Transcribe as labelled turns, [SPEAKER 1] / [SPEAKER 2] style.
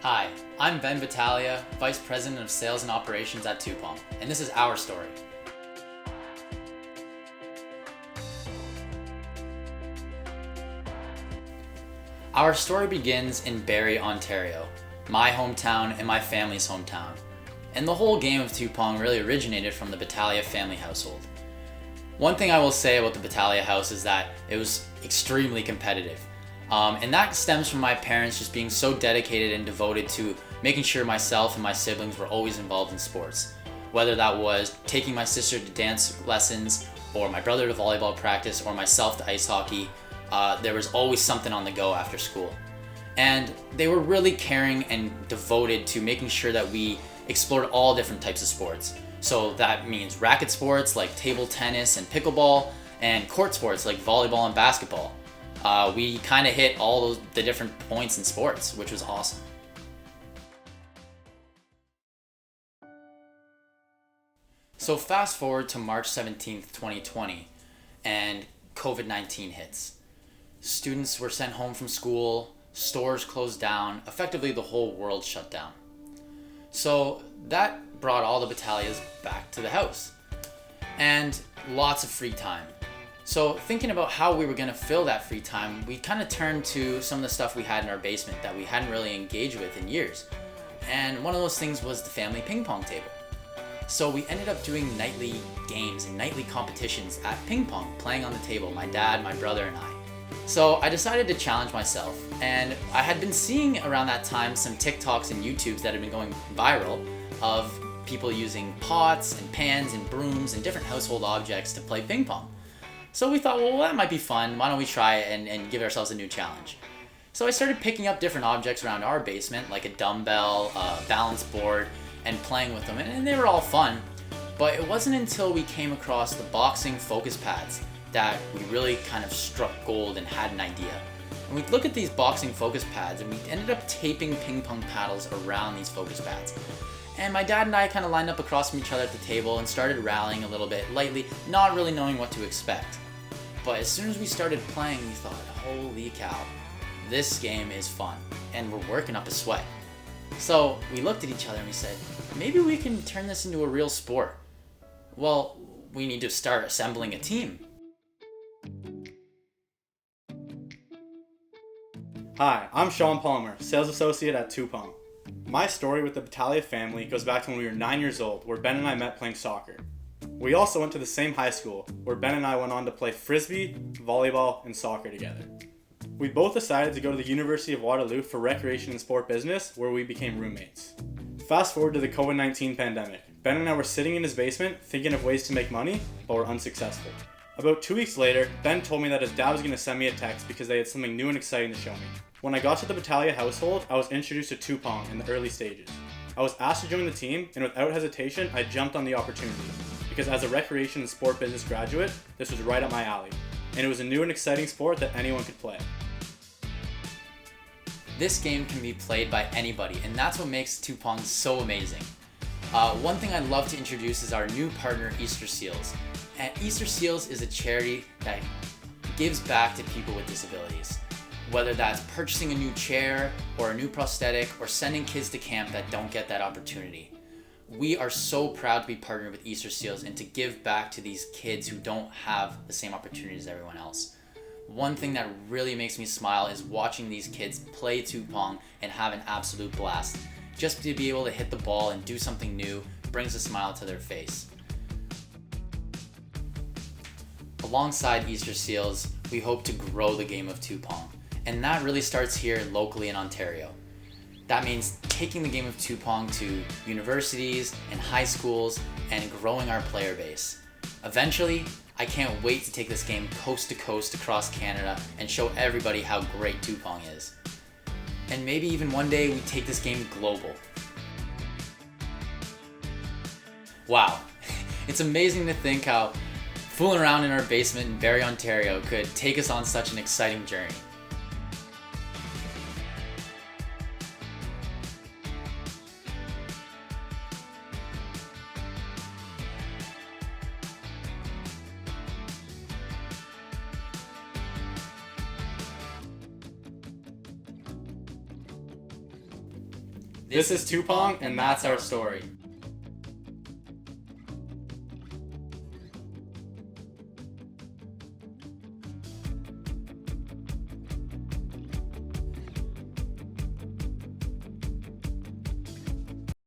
[SPEAKER 1] Hi, I'm Ben Battaglia, Vice President of Sales and Operations at Tupong, and this is our story. Our story begins in Barrie, Ontario, my hometown and my family's hometown. And the whole game of Tupong really originated from the Battaglia family household. One thing I will say about the Battaglia house is that it was extremely competitive. And that stems from my parents just being so dedicated and devoted to making sure myself and my siblings were always involved in sports. Whether that was taking my sister to dance lessons, or my brother to volleyball practice, or myself to ice hockey, there was always something on the go after school. And they were really caring and devoted to making sure that we explored all different types of sports. So that means racket sports like table tennis and pickleball, and court sports like volleyball and basketball. We kind of hit all the different points in sports, which was awesome. So fast forward to March 17th, 2020, and COVID-19 hits. Students were sent home from school, stores closed down, effectively the whole world shut down. So that brought all the Battaglias back to the house, and lots of free time. So thinking about how we were going to fill that free time, we kind of turned to some of the stuff we had in our basement that we hadn't really engaged with in years. And one of those things was the family ping pong table. So we ended up doing nightly games and nightly competitions at ping pong, playing on the table, my dad, my brother, and I. So I decided to challenge myself, and I had been seeing around that time some TikToks and YouTubes that had been going viral of people using pots and pans and brooms and different household objects to play ping pong. So we thought, well, that might be fun. Why don't we try it and give ourselves a new challenge? So I started picking up different objects around our basement, like a dumbbell, a balance board, and playing with them, and they were all fun. But it wasn't until we came across the boxing focus pads that we really kind of struck gold and had an idea. And we'd look at these boxing focus pads, and we ended up taping ping pong paddles around these focus pads. And my dad and I kind of lined up across from each other at the table and started rallying a little bit lightly, not really knowing what to expect. But as soon as we started playing, we thought, holy cow, this game is fun, and we're working up a sweat. So we looked at each other and we said, maybe we can turn this into a real sport. Well, we need to start assembling a team.
[SPEAKER 2] Hi, I'm Sean Palmer, Sales Associate at Tupong. My story with the Battaglia family goes back to when we were 9 years old, where Ben and I met playing soccer. We also went to the same high school, where Ben and I went on to play frisbee, volleyball, and soccer together. We both decided to go to the University of Waterloo for recreation and sport business, where we became roommates. Fast forward to the COVID-19 pandemic. Ben and I were sitting in his basement, thinking of ways to make money, but were unsuccessful. About 2 weeks later, Ben told me that his dad was going to send me a text because they had something new and exciting to show me. When I got to the Battaglia household, I was introduced to Tupong in the early stages. I was asked to join the team, and without hesitation, I jumped on the opportunity. Because as a recreation and sport business graduate, this was right up my alley. And it was a new and exciting sport that anyone could play.
[SPEAKER 1] This game can be played by anybody, and that's what makes Tupong so amazing. One thing I'd love to introduce is our new partner, Easter Seals. And Easter Seals is a charity that gives back to people with disabilities. Whether that's purchasing a new chair or a new prosthetic or sending kids to camp that don't get that opportunity. We are so proud to be partnered with Easter Seals and to give back to these kids who don't have the same opportunities as everyone else. One thing that really makes me smile is watching these kids play Tupong and have an absolute blast. Just to be able to hit the ball and do something new brings a smile to their face. Alongside Easter Seals, we hope to grow the game of Tupong, and that really starts here locally in Ontario. That means taking the game of Tupong to universities and high schools and growing our player base. Eventually, I can't wait to take this game coast to coast across Canada and show everybody how great Tupong is. And maybe even one day we take this game global. Wow, it's amazing to think how fooling around in our basement in Barrie, Ontario could take us on such an exciting journey.
[SPEAKER 2] This is Tupong, and that's our story.